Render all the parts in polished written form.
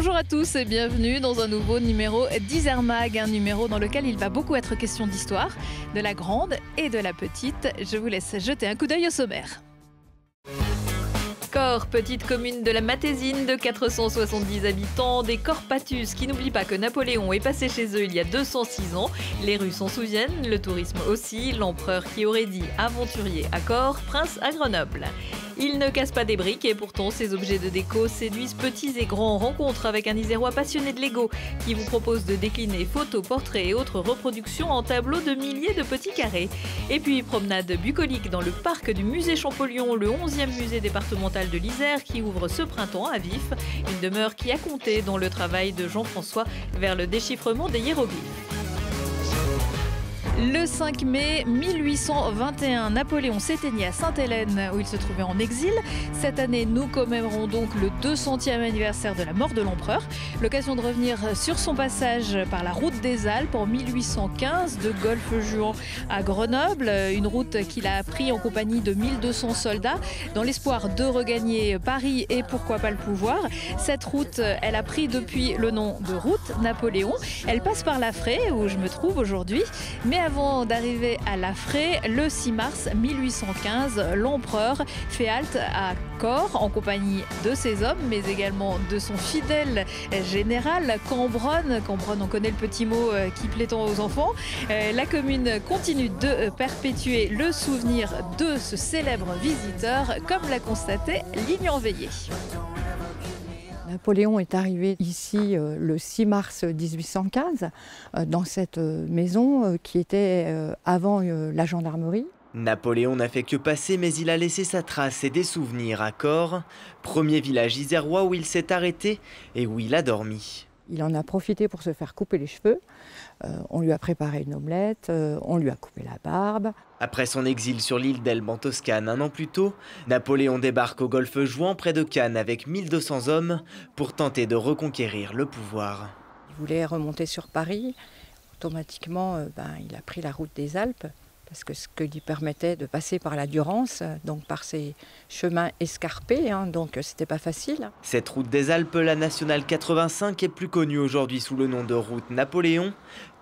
Bonjour à tous et bienvenue dans un nouveau numéro d'Isermag, un numéro dans lequel il va beaucoup être question d'histoire, de la grande et de la petite. Je vous laisse jeter un coup d'œil au sommaire. Cors, petite commune de la Matésine de 470 habitants, des Corpatus qui n'oublient pas que Napoléon est passé chez eux il y a 206 ans. Les rues s'en souviennent, le tourisme aussi, l'empereur qui aurait dit aventurier à Cors, prince à Grenoble. Ils ne cassent pas des briques et pourtant ces objets de déco séduisent petits et grands. Rencontre avec un Isérois passionné de Lego qui vous propose de décliner photos, portraits et autres reproductions en tableaux de milliers de petits carrés. Et puis promenade bucolique dans le parc du musée Champollion, le 11e musée départemental de l'Isère qui ouvre ce printemps à Vif. Une demeure qui a compté dans le travail de Jean-François vers le déchiffrement des hiéroglyphes. Le 5 mai 1821, Napoléon s'éteignait à Sainte-Hélène où il se trouvait en exil. Cette année, nous commémorons donc le 200e anniversaire de la mort de l'empereur. L'occasion de revenir sur son passage par la route des Alpes en 1815 de Golfe-Juan à Grenoble. Une route qu'il a pris en compagnie de 1200 soldats dans l'espoir de regagner Paris et pourquoi pas le pouvoir. Cette route, elle a pris depuis le nom de route Napoléon. Elle passe par La Fraye où je me trouve aujourd'hui. Mais avant d'arriver à La Fraye, le 6 mars 1815, l'empereur fait halte à Cors en compagnie de ses hommes, mais également de son fidèle général Cambronne. Cambronne, on connaît le petit mot qui plaît tant aux enfants. La commune continue de perpétuer le souvenir de ce célèbre visiteur, comme l'a constaté Lignan Veillé. Napoléon est arrivé ici le 6 mars 1815 dans cette maison qui était avant la gendarmerie. Napoléon n'a fait que passer, mais il a laissé sa trace et des souvenirs à Cors, premier village isérois où il s'est arrêté et où il a dormi. Il en a profité pour se faire couper les cheveux. On lui a préparé une omelette, on lui a coupé la barbe. Après son exil sur l'île d'Elbe en Toscane un an plus tôt, Napoléon débarque au Golfe-Juan près de Cannes avec 1200 hommes pour tenter de reconquérir le pouvoir. Il voulait remonter sur Paris. Automatiquement, il a pris la route des Alpes parce que ce que lui permettait de passer par la Durance, donc par ces chemins escarpés, donc c'était pas facile. Cette route des Alpes, la nationale 85, est plus connue aujourd'hui sous le nom de route Napoléon,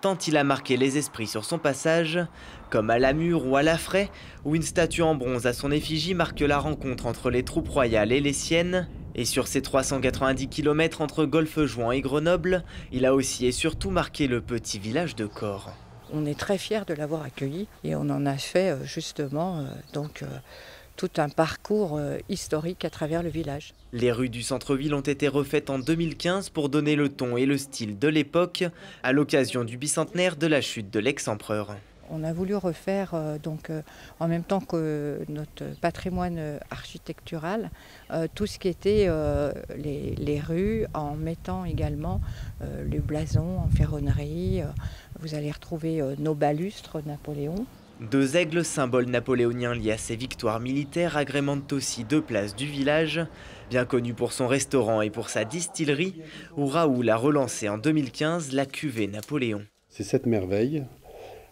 tant il a marqué les esprits sur son passage, comme à Lamure ou à La Fraye, où une statue en bronze à son effigie marque la rencontre entre les troupes royales et les siennes. Et sur ses 390 km entre Golfe-Juan et Grenoble, il a aussi et surtout marqué le petit village de Cors. On est très fiers de l'avoir accueilli et on en a fait justement tout un parcours historique à travers le village. Les rues du centre-ville ont été refaites en 2015 pour donner le ton et le style de l'époque à l'occasion du bicentenaire de la chute de l'ex-empereur. On a voulu refaire en même temps que notre patrimoine architectural tout ce qui était les rues, en mettant également le blason en ferronnerie. Vous allez retrouver nos balustres Napoléon. 2 aigles, symboles napoléoniens liés à ses victoires militaires, agrémentent aussi 2 places du village, bien connu pour son restaurant et pour sa distillerie, où Raoul a relancé en 2015 la cuvée Napoléon. C'est cette merveille.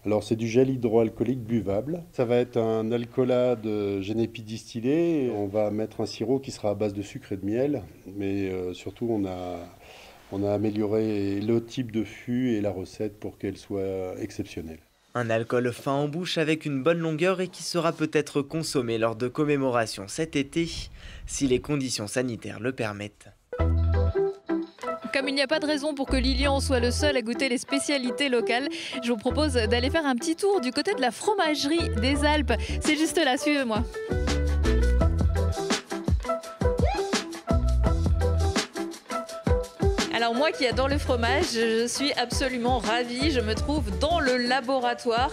Alors c'est du gel hydroalcoolique buvable. Ça va être un alcoolade génépi distillé. On va mettre un sirop qui sera à base de sucre et de miel. Mais surtout on a amélioré le type de fût et la recette pour qu'elle soit exceptionnelle. Un alcool fin en bouche avec une bonne longueur et qui sera peut-être consommé lors de commémorations cet été, si les conditions sanitaires le permettent. Comme il n'y a pas de raison pour que Lilian soit le seul à goûter les spécialités locales, je vous propose d'aller faire un petit tour du côté de la fromagerie des Alpes. C'est juste là, suivez-moi. Alors moi qui adore le fromage, je suis absolument ravie. Je me trouve dans le laboratoire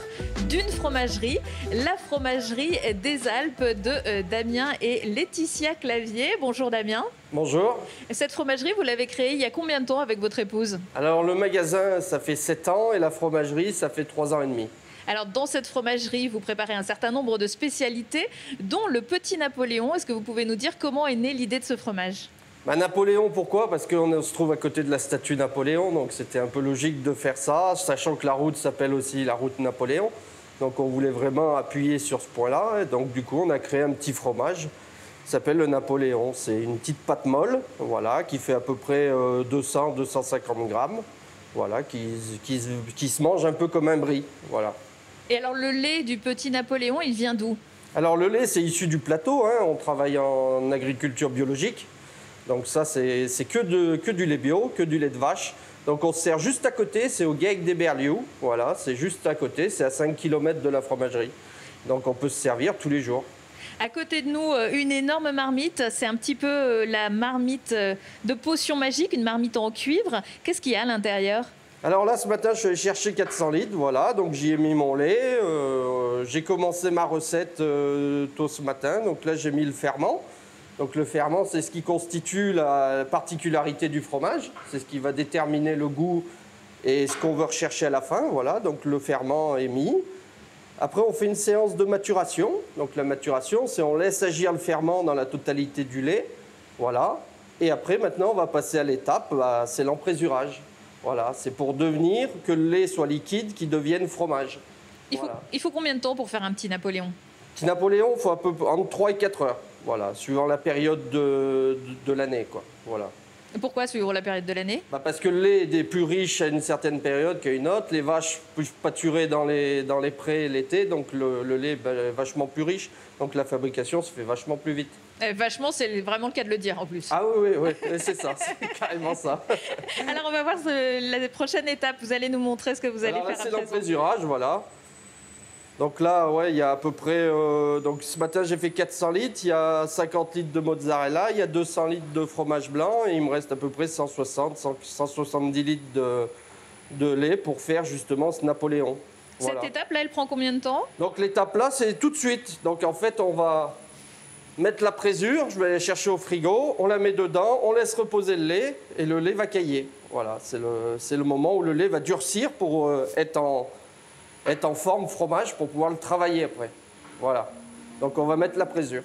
d'une fromagerie, la fromagerie des Alpes de Damien et Laetitia Clavier. Bonjour Damien. Bonjour. Cette fromagerie, vous l'avez créée il y a combien de temps avec votre épouse? Alors le magasin, ça fait 7 ans et la fromagerie, ça fait 3 ans et demi. Alors dans cette fromagerie, vous préparez un certain nombre de spécialités, dont le petit Napoléon. Est-ce que vous pouvez nous dire comment est née l'idée de ce fromage? Napoléon, pourquoi? Parce qu'on se trouve à côté de la statue Napoléon, donc c'était un peu logique de faire ça, sachant que la route s'appelle aussi la route Napoléon. Donc on voulait vraiment appuyer sur ce point-là, et donc du coup on a créé un petit fromage s'appelle le Napoléon. C'est une petite pâte molle, voilà, qui fait à peu près 200-250 grammes, voilà, qui se mange un peu comme un brie, voilà. Et alors le lait du petit Napoléon, il vient d'où? Alors le lait, c'est issu du plateau, hein. On travaille en agriculture biologique, donc ça c'est que du lait bio, que du lait de vache. Donc on se sert juste à côté, c'est au Guec des Berlioux, voilà, c'est juste à côté, c'est à 5 km de la fromagerie. Donc on peut se servir tous les jours. À côté de nous, une énorme marmite. C'est un petit peu la marmite de potion magique, une marmite en cuivre. Qu'est-ce qu'il y a à l'intérieur? Alors là, ce matin, je suis allé chercher 400 litres, voilà, donc j'y ai mis mon lait. J'ai commencé ma recette tôt ce matin, donc là j'ai mis le ferment. Donc le ferment, c'est ce qui constitue la particularité du fromage. C'est ce qui va déterminer le goût et ce qu'on veut rechercher à la fin, voilà, donc le ferment est mis. Après, on fait une séance de maturation. Donc la maturation, c'est on laisse agir le ferment dans la totalité du lait. Voilà. Et après, maintenant, on va passer à l'étape, c'est l'emprésurage. Voilà, c'est pour devenir que le lait soit liquide, qu'il devienne fromage. Il faut combien de temps pour faire un petit Napoléon? Petit Napoléon, il faut entre 3 et 4 heures. Voilà, suivant la période de l'année, quoi. Voilà. Pourquoi suivant la période de l'année? Parce que le lait est plus riche à une certaine période qu'à une autre. Les vaches peuvent pâturer dans les prés l'été, donc le lait est vachement plus riche. Donc la fabrication se fait vachement plus vite. Vachement, c'est vraiment le cas de le dire en plus. Ah oui, c'est ça, c'est carrément ça. Alors on va voir la prochaine étape. Vous allez nous montrer ce que vous allez faire après. C'est l'emprésurage, voilà. Donc là, ouais, il y a à peu près... donc ce matin, j'ai fait 400 litres. Il y a 50 litres de mozzarella. Il y a 200 litres de fromage blanc. Et il me reste à peu près 170 litres de lait pour faire justement ce Napoléon. Voilà. Cette étape-là, elle prend combien de temps? Donc l'étape là, c'est tout de suite. Donc en fait, on va mettre la présure. Je vais aller chercher au frigo. On la met dedans. On laisse reposer le lait. Et le lait va cailler. Voilà, c'est le moment où le lait va durcir pour être en forme fromage pour pouvoir le travailler après. Voilà. Donc on va mettre la présure.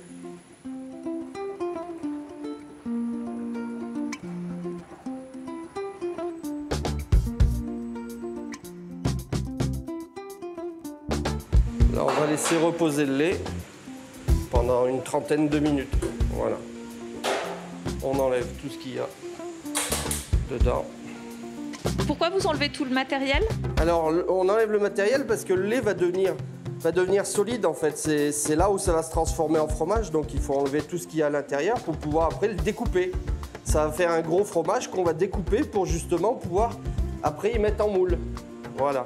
Là, on va laisser reposer le lait pendant une trentaine de minutes. Voilà. On enlève tout ce qu'il y a dedans. Pourquoi vous enlevez tout le matériel? Alors, on enlève le matériel parce que le lait va devenir solide, en fait. C'est là où ça va se transformer en fromage, donc il faut enlever tout ce qu'il y a à l'intérieur pour pouvoir après le découper. Ça va faire un gros fromage qu'on va découper pour justement pouvoir après y mettre en moule. Voilà.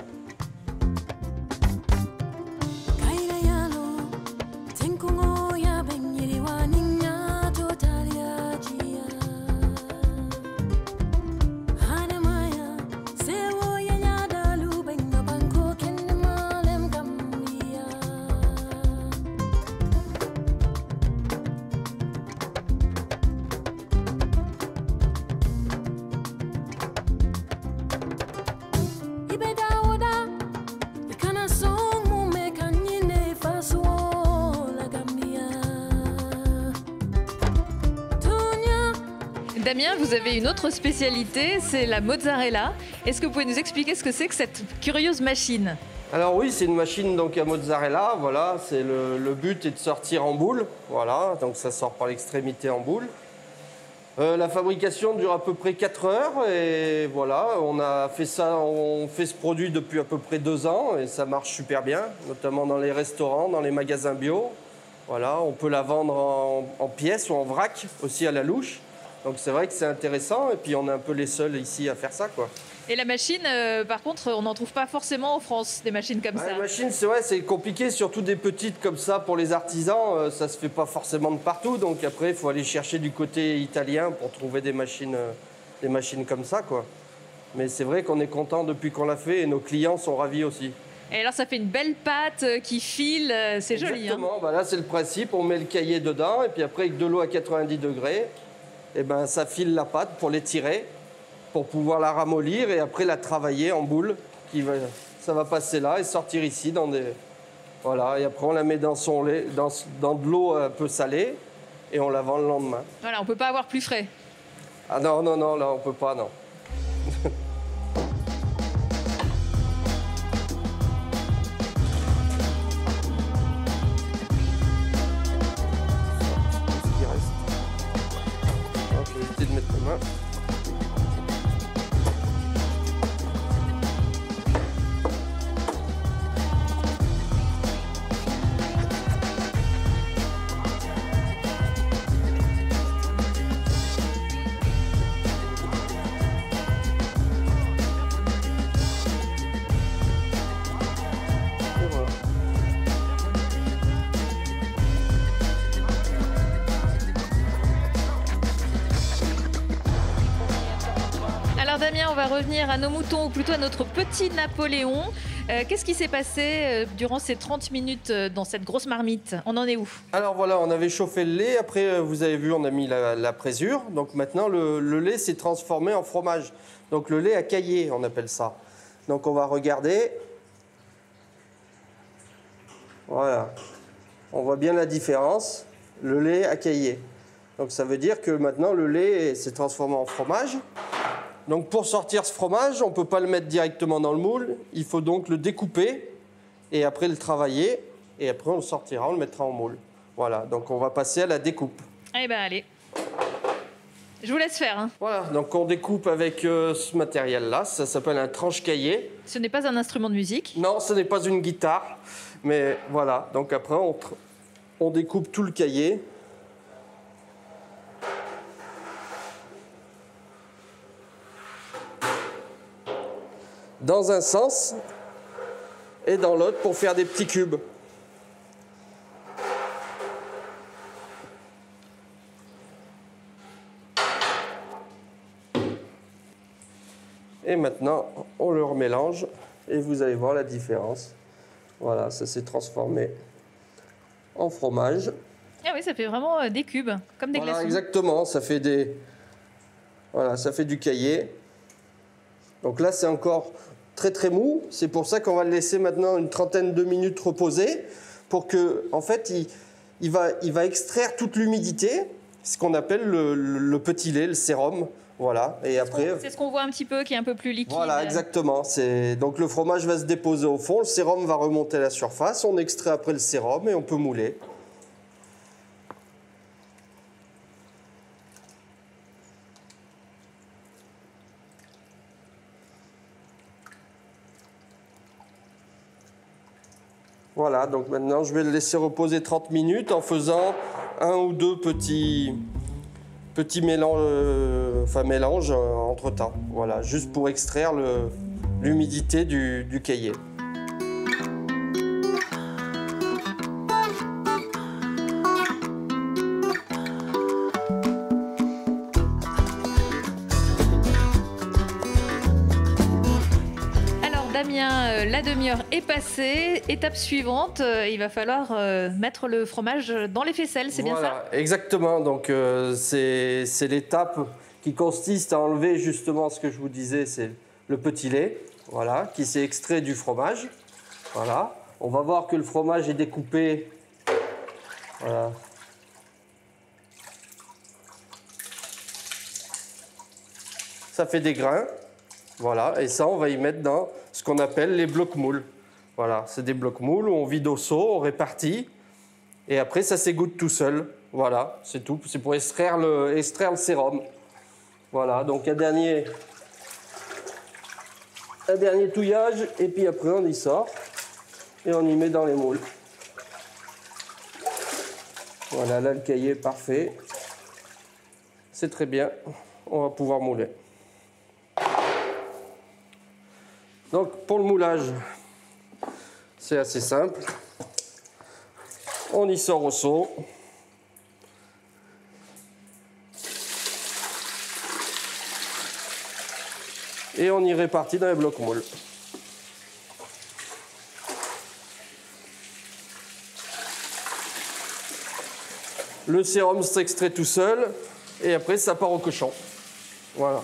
Damien, vous avez une autre spécialité, c'est la mozzarella. Est-ce que vous pouvez nous expliquer ce que c'est que cette curieuse machine? Alors oui, c'est une machine donc à mozzarella, voilà, c'est le but est de sortir en boule, voilà, donc ça sort par l'extrémité en boule. La fabrication dure à peu près 4 heures et voilà, on fait ce produit depuis à peu près 2 ans et ça marche super bien, notamment dans les restaurants, dans les magasins bio. Voilà, on peut la vendre en pièces ou en vrac, aussi à la louche. Donc c'est vrai que c'est intéressant et puis on est un peu les seuls ici à faire ça, quoi. Et la machine, par contre, on n'en trouve pas forcément en France, des machines comme ça. La machine, c'est vrai, c'est compliqué, surtout des petites comme ça pour les artisans. Ça se fait pas forcément de partout, donc après, il faut aller chercher du côté italien pour trouver des machines comme ça, quoi. Mais c'est vrai qu'on est content depuis qu'on l'a fait et nos clients sont ravis aussi. Et alors, ça fait une belle pâte qui file, c'est joli. Exactement, là, c'est le principe, on met le cahier dedans et puis après, avec de l'eau à 90 degrés, et ben, ça file la pâte pour l'étirer, pour pouvoir la ramollir et après la travailler en boule. Ça va passer là et sortir ici dans des... Voilà, et après on la met dans son lait, dans de l'eau un peu salée et on la vend le lendemain. Voilà, on ne peut pas avoir plus frais. Ah non, là on peut pas, non. Alors Damien, on va revenir à nos moutons, ou plutôt à notre petit Napoléon. Qu'est-ce qui s'est passé durant ces 30 minutes dans cette grosse marmite? On en est où? Alors voilà, on avait chauffé le lait, après vous avez vu, on a mis la présure. Donc maintenant, le lait s'est transformé en fromage. Donc le lait à caillé, on appelle ça. Donc on va regarder. Voilà. On voit bien la différence, le lait à caillé. Donc ça veut dire que maintenant le lait s'est transformé en fromage. Donc pour sortir ce fromage, on ne peut pas le mettre directement dans le moule. Il faut donc le découper et après le travailler. Et après on le sortira, on le mettra en moule. Voilà, donc on va passer à la découpe. Eh ben allez. Je vous laisse faire. Hein. Voilà, donc on découpe avec ce matériel-là. Ça s'appelle un tranche-cahier. Ce n'est pas un instrument de musique? Non, ce n'est pas une guitare. Mais voilà, donc après on découpe tout le cahier. Dans un sens et dans l'autre pour faire des petits cubes. Et maintenant, on le remélange et vous allez voir la différence. Voilà, ça s'est transformé en fromage. Ah oui, ça fait vraiment des cubes, comme des glaçons. Exactement, ça fait ça fait du caillé. Donc là, c'est encore très très mou. C'est pour ça qu'on va le laisser maintenant une trentaine de minutes reposer pour que, en fait, il va extraire toute l'humidité, ce qu'on appelle le petit lait, le sérum. Voilà. Et après, c'est ce qu'on voit un petit peu, qui est un peu plus liquide. Voilà, exactement. Donc le fromage va se déposer au fond, le sérum va remonter à la surface, on extrait après le sérum et on peut mouler. Voilà, donc maintenant je vais le laisser reposer 30 minutes en faisant un ou deux petits mélanges entre temps. Voilà, juste pour extraire l'humidité du cahier. Damien, la demi-heure est passée. Étape suivante, il va falloir mettre le fromage dans les faisselles, c'est bien ça? Voilà, exactement. Donc c'est l'étape qui consiste à enlever justement ce que je vous disais, c'est le petit lait, voilà, qui s'est extrait du fromage. Voilà. On va voir que le fromage est découpé. Voilà. Ça fait des grains. Voilà, et ça, on va y mettre dans ce qu'on appelle les blocs moules. Voilà, c'est des blocs moules où on vide au seau, on répartit, et après, ça s'égoutte tout seul. Voilà, c'est tout. C'est pour extraire le sérum. Voilà, donc un dernier touillage, et puis après, on y sort, et on y met dans les moules. Voilà, là, le cahier est parfait. C'est très bien. On va pouvoir mouler. Donc pour le moulage, c'est assez simple. On y sort au seau. Et on y répartit dans les blocs moules. Le sérum s'extrait tout seul et après ça part au cochon. Voilà.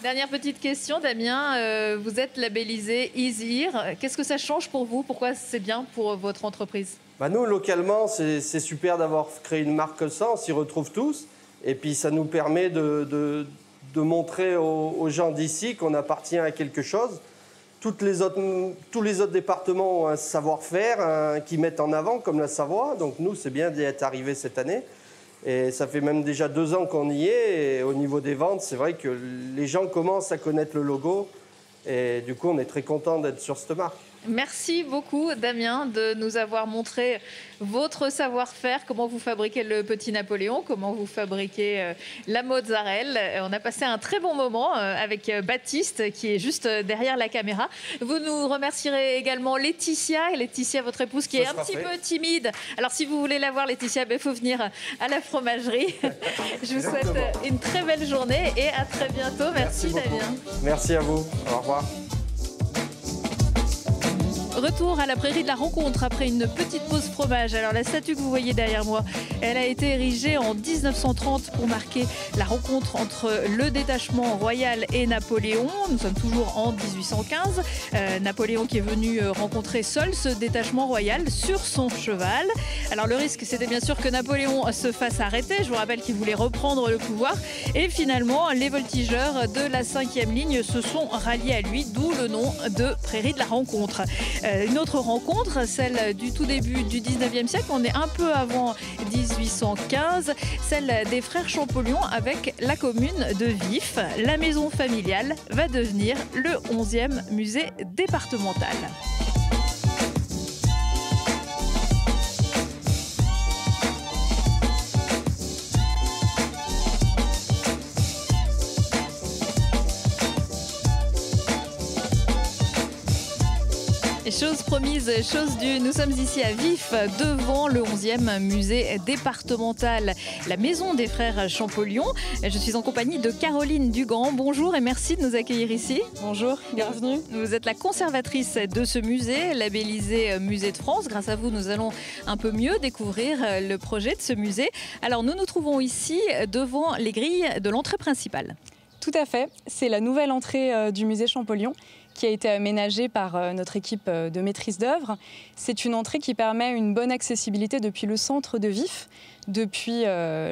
Dernière petite question, Damien. Vous êtes labellisé Easyr. Qu'est-ce que ça change pour vous? Pourquoi c'est bien pour votre entreprise? Nous, localement, c'est super d'avoir créé une marque comme ça. On s'y retrouve tous. Et puis, ça nous permet de montrer aux gens d'ici qu'on appartient à quelque chose. Tous les autres départements ont un savoir-faire qu'ils mettent en avant, comme la Savoie. Donc, nous, c'est bien d'y être arrivé cette année. Et ça fait même déjà 2 ans qu'on y est. Et au niveau des ventes, c'est vrai que les gens commencent à connaître le logo. Et du coup, on est très content d'être sur cette marque. Merci beaucoup Damien de nous avoir montré votre savoir-faire, comment vous fabriquez le petit Napoléon, comment vous fabriquez la mozzarella. On a passé un très bon moment avec Baptiste qui est juste derrière la caméra. Vous nous remercierez également Laetitia, votre épouse qui est un petit peu timide. Alors si vous voulez la voir Laetitia, il faut venir à la fromagerie. Je vous souhaite une très belle journée et à très bientôt. Merci Damien. Merci à vous. Au revoir. Retour à la prairie de la rencontre après une petite pause fromage. Alors la statue que vous voyez derrière moi, elle a été érigée en 1930 pour marquer la rencontre entre le détachement royal et Napoléon. Nous sommes toujours en 1815. Napoléon qui est venu rencontrer seul ce détachement royal sur son cheval. Alors le risque, c'était bien sûr que Napoléon se fasse arrêter. Je vous rappelle qu'il voulait reprendre le pouvoir. Et finalement, les voltigeurs de la 5e ligne se sont ralliés à lui, d'où le nom de prairie de la rencontre. Une autre rencontre, celle du tout début du 19e siècle, on est un peu avant 1815, celle des frères Champollion avec la commune de Vif. La maison familiale va devenir le 11e musée départemental. Chose promise, chose due, nous sommes ici à Vif, devant le 11e musée départemental, la maison des frères Champollion. Je suis en compagnie de Caroline Dugan. Bonjour et merci de nous accueillir ici. Bonjour, bienvenue. Vous êtes la conservatrice de ce musée, labellisé Musée de France. Grâce à vous, nous allons un peu mieux découvrir le projet de ce musée. Alors, nous nous trouvons ici devant les grilles de l'entrée principale. Tout à fait, c'est la nouvelle entrée du musée Champollion qui a été aménagée par notre équipe de maîtrise d'œuvre. C'est une entrée qui permet une bonne accessibilité depuis le centre de Vif, depuis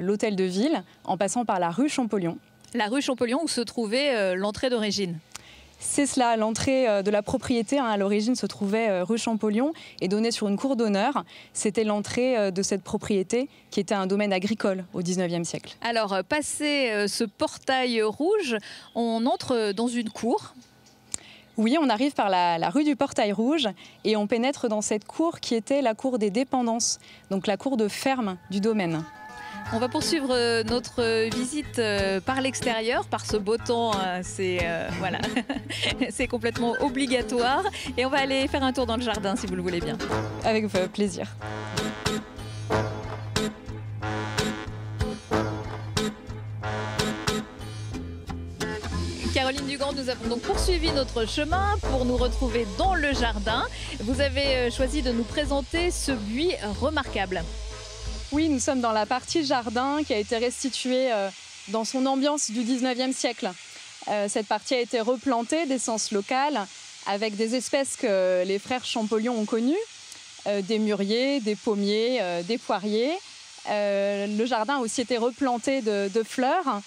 l'hôtel de ville, en passant par la rue Champollion. La rue Champollion où se trouvait l'entrée d'origine. C'est cela, l'entrée de la propriété à l'origine se trouvait rue Champollion et donnait sur une cour d'honneur. C'était l'entrée de cette propriété qui était un domaine agricole au 19e siècle. Alors, passé ce portail rouge, on entre dans une cour. Oui, on arrive par la rue du Portail Rouge et on pénètre dans cette cour qui était la cour des dépendances, donc la cour de ferme du domaine. On va poursuivre notre visite par l'extérieur, par ce beau temps, voilà. C'est complètement obligatoire. Et on va aller faire un tour dans le jardin si vous le voulez bien. Avec plaisir. Caroline Dugan, nous avons donc poursuivi notre chemin pour nous retrouver dans le jardin. Vous avez choisi de nous présenter ce buis remarquable. Oui, nous sommes dans la partie jardin qui a été restituée dans son ambiance du 19e siècle. Cette partie a été replantée d'essences locales avec des espèces que les frères Champollion ont connues, des mûriers, des pommiers, des poiriers. Le jardin a aussi été replanté de fleurs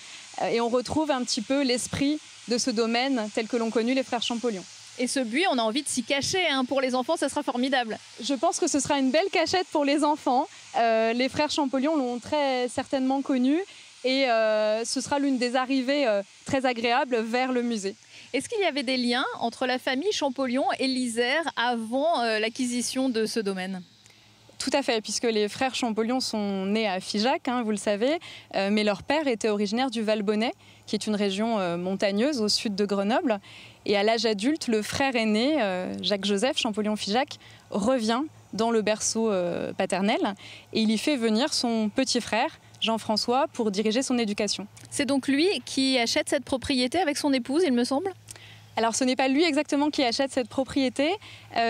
et on retrouve un petit peu l'esprit de ce domaine tel que l'ont connu les frères Champollion. Et ce buis, on a envie de s'y cacher. Pour les enfants, ça sera formidable. Je pense que ce sera une belle cachette pour les enfants. Les frères Champollion l'ont très certainement connu et ce sera l'une des arrivées très agréables vers le musée. Est-ce qu'il y avait des liens entre la famille Champollion et l'Isère avant l'acquisition de ce domaine ? Tout à fait, puisque les frères Champollion sont nés à Figeac, vous le savez, mais leur père était originaire du Val-Bonnet, qui est une région montagneuse au sud de Grenoble. Et à l'âge adulte, le frère aîné, Jacques-Joseph Champollion-Figeac, revient dans le berceau paternel et il y fait venir son petit frère, Jean-François, pour diriger son éducation. C'est donc lui qui achète cette propriété avec son épouse, il me semble ? Alors ce n'est pas lui exactement qui achète cette propriété,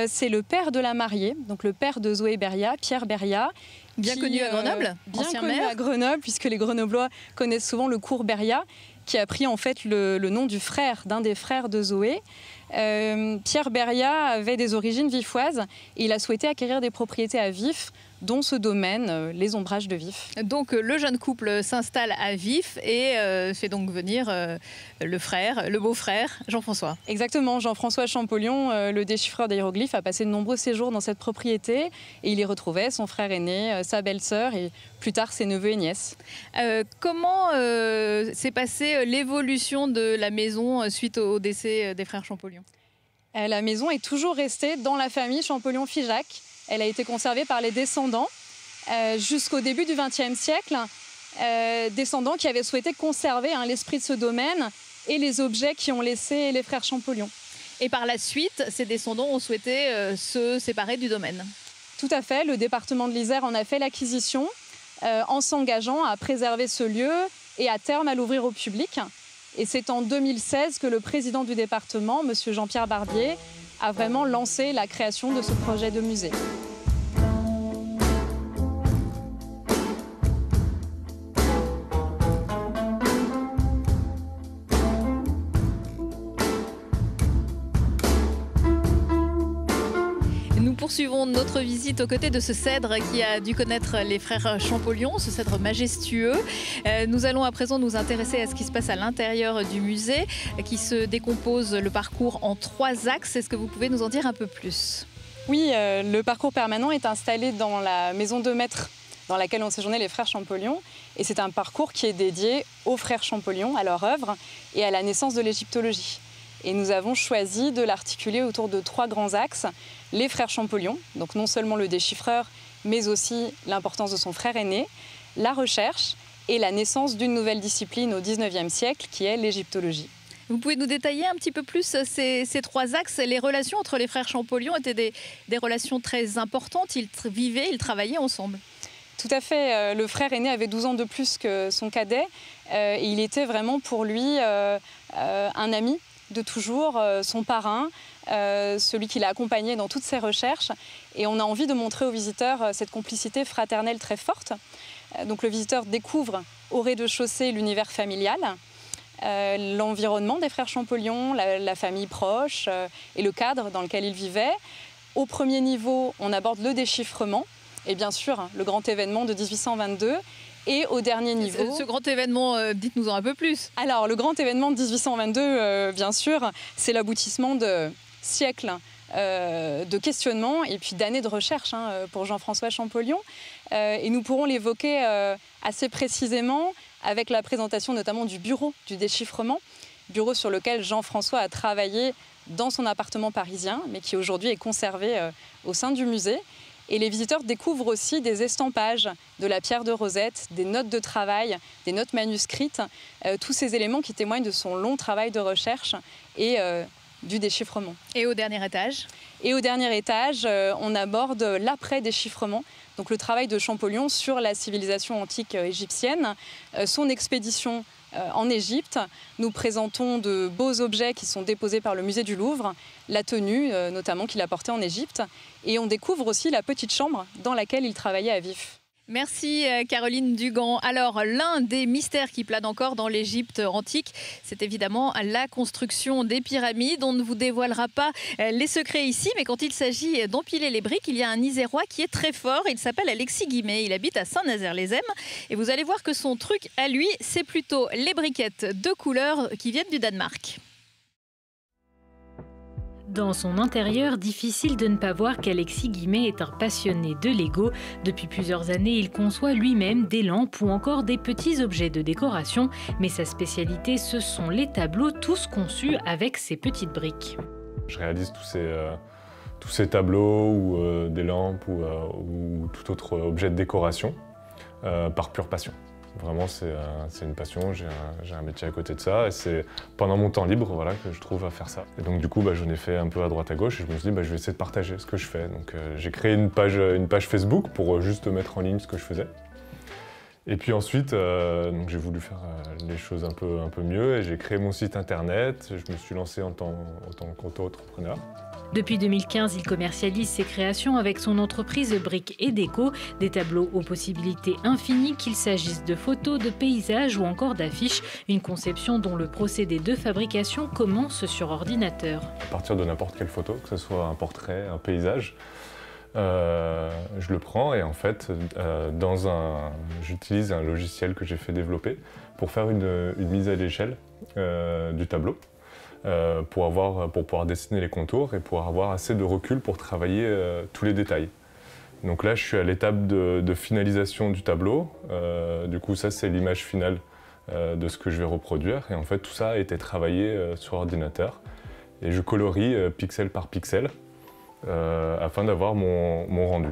c'est le père de la mariée, donc le père de Zoé Beria, Pierre Beria. Bien connu à Grenoble, bien connu à Grenoble, puisque les Grenoblois connaissent souvent le cours Beria, qui a pris en fait le nom du frère, d'un des frères de Zoé. Pierre Beria avait des origines vifoises et il a souhaité acquérir des propriétés à Vif, dont ce domaine, les ombrages de Vif. Donc le jeune couple s'installe à Vif et fait donc venir le frère, le beau-frère, Jean-François. Exactement, Jean-François Champollion, le déchiffreur d'hiéroglyphes, a passé de nombreux séjours dans cette propriété et il y retrouvait son frère aîné, sa belle-sœur et plus tard ses neveux et nièces. Comment s'est passée l'évolution de la maison suite au décès des frères Champollion ? La maison est toujours restée dans la famille Champollion-Figeac. Elle a été conservée par les descendants jusqu'au début du XXe siècle. Descendants qui avaient souhaité conserver l'esprit de ce domaine et les objets qui ont laissé les frères Champollion. Et par la suite, ces descendants ont souhaité se séparer du domaine. Tout à fait, le département de l'Isère en a fait l'acquisition en s'engageant à préserver ce lieu et à terme à l'ouvrir au public. Et c'est en 2016 que le président du département, M. Jean-Pierre Barbier, a vraiment lancé la création de ce projet de musée. Nous poursuivons notre visite aux côtés de ce cèdre qui a dû connaître les frères Champollion, ce cèdre majestueux. Nous allons à présent nous intéresser à ce qui se passe à l'intérieur du musée, qui se décompose le parcours en 3 axes. Est-ce que vous pouvez nous en dire un peu plus? Oui, le parcours permanent est installé dans la maison de maître dans laquelle ont séjourné les frères Champollion. Et c'est un parcours qui est dédié aux frères Champollion, à leur œuvre et à la naissance de l'égyptologie. Et nous avons choisi de l'articuler autour de 3 grands axes. Les frères Champollion, donc non seulement le déchiffreur, mais aussi l'importance de son frère aîné, la recherche et la naissance d'une nouvelle discipline au XIXe siècle qui est l'égyptologie. Vous pouvez nous détailler un petit peu plus ces 3 axes? Les relations entre les frères Champollion étaient des relations très importantes. Ils vivaient, ils travaillaient ensemble. Tout à fait. Le frère aîné avait 12 ans de plus que son cadet. Et il était vraiment pour lui un ami de toujours, son parrain, celui qui l'a accompagné dans toutes ses recherches. Et on a envie de montrer aux visiteurs cette complicité fraternelle très forte. Donc le visiteur découvre au rez-de-chaussée l'univers familial, l'environnement des frères Champollion, la famille proche et le cadre dans lequel ils vivaient. Au premier niveau, on aborde le déchiffrement et bien sûr le grand événement de 1822. Et au dernier niveau... Ce grand événement, dites-nous-en un peu plus. Alors, le grand événement de 1822, bien sûr, c'est l'aboutissement de siècles de questionnements et puis d'années de recherche pour Jean-François Champollion. Et nous pourrons l'évoquer assez précisément avec la présentation notamment du bureau du déchiffrement, bureau sur lequel Jean-François a travaillé dans son appartement parisien, mais qui aujourd'hui est conservé au sein du musée. Et les visiteurs découvrent aussi des estampages, de la pierre de Rosette, des notes de travail, des notes manuscrites, tous ces éléments qui témoignent de son long travail de recherche et du déchiffrement. Et au dernier étage? Et au dernier étage, on aborde l'après-déchiffrement, donc le travail de Champollion sur la civilisation antique égyptienne, son expédition en Égypte. Nous présentons de beaux objets qui sont déposés par le musée du Louvre, la tenue notamment qu'il a portée en Égypte. Et on découvre aussi la petite chambre dans laquelle il travaillait à vif. Merci Caroline Dugan. Alors, l'un des mystères qui plane encore dans l'Égypte antique, c'est évidemment la construction des pyramides. On ne vous dévoilera pas les secrets ici, mais quand il s'agit d'empiler les briques, il y a un Isérois qui est très fort. Il s'appelle Alexis Guimet. Il habite à Saint-Nazaire-les-Ems. Et vous allez voir que son truc à lui, c'est plutôt les briquettes de couleur qui viennent du Danemark. Dans son intérieur, difficile de ne pas voir qu'Alexis Guimet est un passionné de Lego. Depuis plusieurs années, il conçoit lui-même des lampes ou encore des petits objets de décoration. Mais sa spécialité, ce sont les tableaux, tous conçus avec ces petites briques. Je réalise tous ces tableaux ou des lampes ou tout autre objet de décoration par pure passion. Vraiment, c'est une passion, j'ai un métier à côté de ça et c'est pendant mon temps libre voilà, que je trouve à faire ça. Et donc du coup, j'en ai fait un peu à droite à gauche et je me suis dit je vais essayer de partager ce que je fais. Donc j'ai créé une page Facebook pour juste mettre en ligne ce que je faisais. Et puis ensuite, j'ai voulu faire les choses un peu mieux et j'ai créé mon site internet. Je me suis lancé en tant qu'auto-entrepreneur. Depuis 2015, il commercialise ses créations avec son entreprise Briques et Déco, des tableaux aux possibilités infinies, qu'il s'agisse de photos, de paysages ou encore d'affiches, une conception dont le procédé de fabrication commence sur ordinateur. À partir de n'importe quelle photo, que ce soit un portrait, un paysage, je le prends et en fait, j'utilise un logiciel que j'ai fait développer pour faire une mise à l'échelle du tableau. Pour pouvoir dessiner les contours et pour avoir assez de recul pour travailler tous les détails. Donc là, je suis à l'étape de finalisation du tableau. Du coup, ça, c'est l'image finale de ce que je vais reproduire. Et en fait, tout ça a été travaillé sur ordinateur. et je colorie pixel par pixel afin d'avoir mon rendu.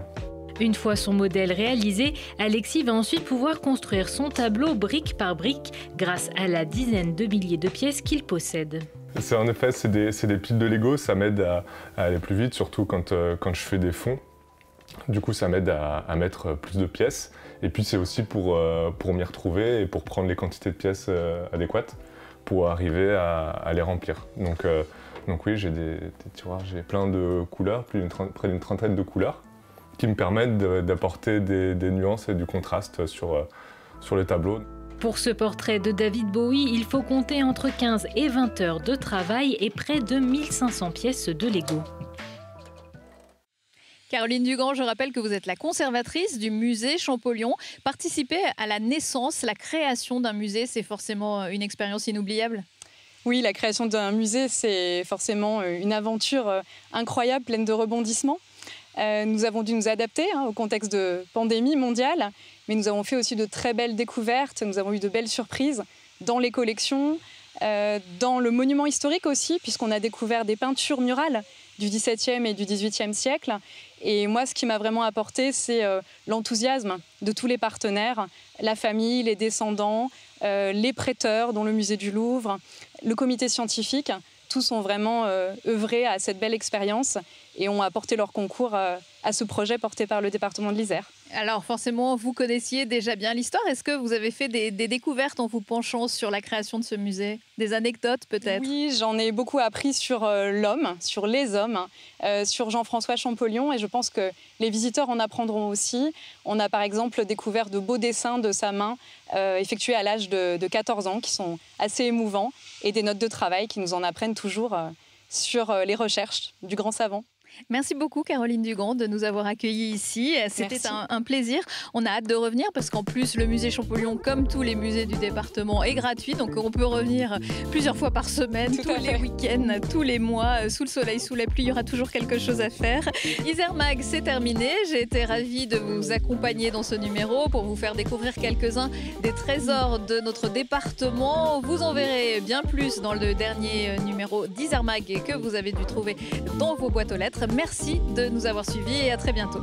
Une fois son modèle réalisé, Alexis va ensuite pouvoir construire son tableau brique par brique grâce à la dizaine de milliers de pièces qu'il possède. En effet, c'est des piles de Lego, ça m'aide à aller plus vite, surtout quand je fais des fonds. Du coup, ça m'aide à mettre plus de pièces. Et puis, c'est aussi pour m'y retrouver et pour prendre les quantités de pièces adéquates pour arriver à les remplir. Donc oui, j'ai des tiroirs, j'ai plein de couleurs, près d'une trentaine de couleurs, qui me permettent d'apporter des nuances et du contraste sur le tableau. Pour ce portrait de David Bowie, il faut compter entre 15 et 20 heures de travail et près de 1500 pièces de Lego. Caroline Dugand, je rappelle que vous êtes la conservatrice du musée Champollion. Participer à la naissance, la création d'un musée, c'est forcément une expérience inoubliable? Oui, la création d'un musée, c'est forcément une aventure incroyable, pleine de rebondissements. Nous avons dû nous adapter au contexte de pandémie mondiale, mais nous avons fait aussi de très belles découvertes, nous avons eu de belles surprises dans les collections, dans le monument historique aussi, puisqu'on a découvert des peintures murales du XVIIe et du XVIIIe siècle. Et moi, ce qui m'a vraiment apporté, c'est l'enthousiasme de tous les partenaires, la famille, les descendants, les prêteurs, dont le musée du Louvre, le comité scientifique. Tous ont vraiment œuvré à cette belle expérience et ont apporté leur concours à ce projet porté par le département de l'Isère. Alors forcément, vous connaissiez déjà bien l'histoire. Est-ce que vous avez fait des découvertes en vous penchant sur la création de ce musée? Des anecdotes peut-être? Oui, j'en ai beaucoup appris sur l'homme, sur les hommes, sur Jean-François Champollion, et je pense que les visiteurs en apprendront aussi. On a par exemple découvert de beaux dessins de sa main effectués à l'âge de 14 ans qui sont assez émouvants, et des notes de travail qui nous en apprennent toujours sur les recherches du grand savant. Merci beaucoup Caroline Dugand de nous avoir accueillis ici. C'était un plaisir. On a hâte de revenir parce qu'en plus le musée Champollion, comme tous les musées du département, est gratuit. Donc on peut revenir plusieurs fois par semaine, tous les week-ends, tous les mois, sous le soleil, sous la pluie. Il y aura toujours quelque chose à faire. Isère Mag, c'est terminé. J'ai été ravie de vous accompagner dans ce numéro pour vous faire découvrir quelques-uns des trésors de notre département. Vous en verrez bien plus dans le dernier numéro d'Isère Mag que vous avez dû trouver dans vos boîtes aux lettres. Merci de nous avoir suivis et à très bientôt.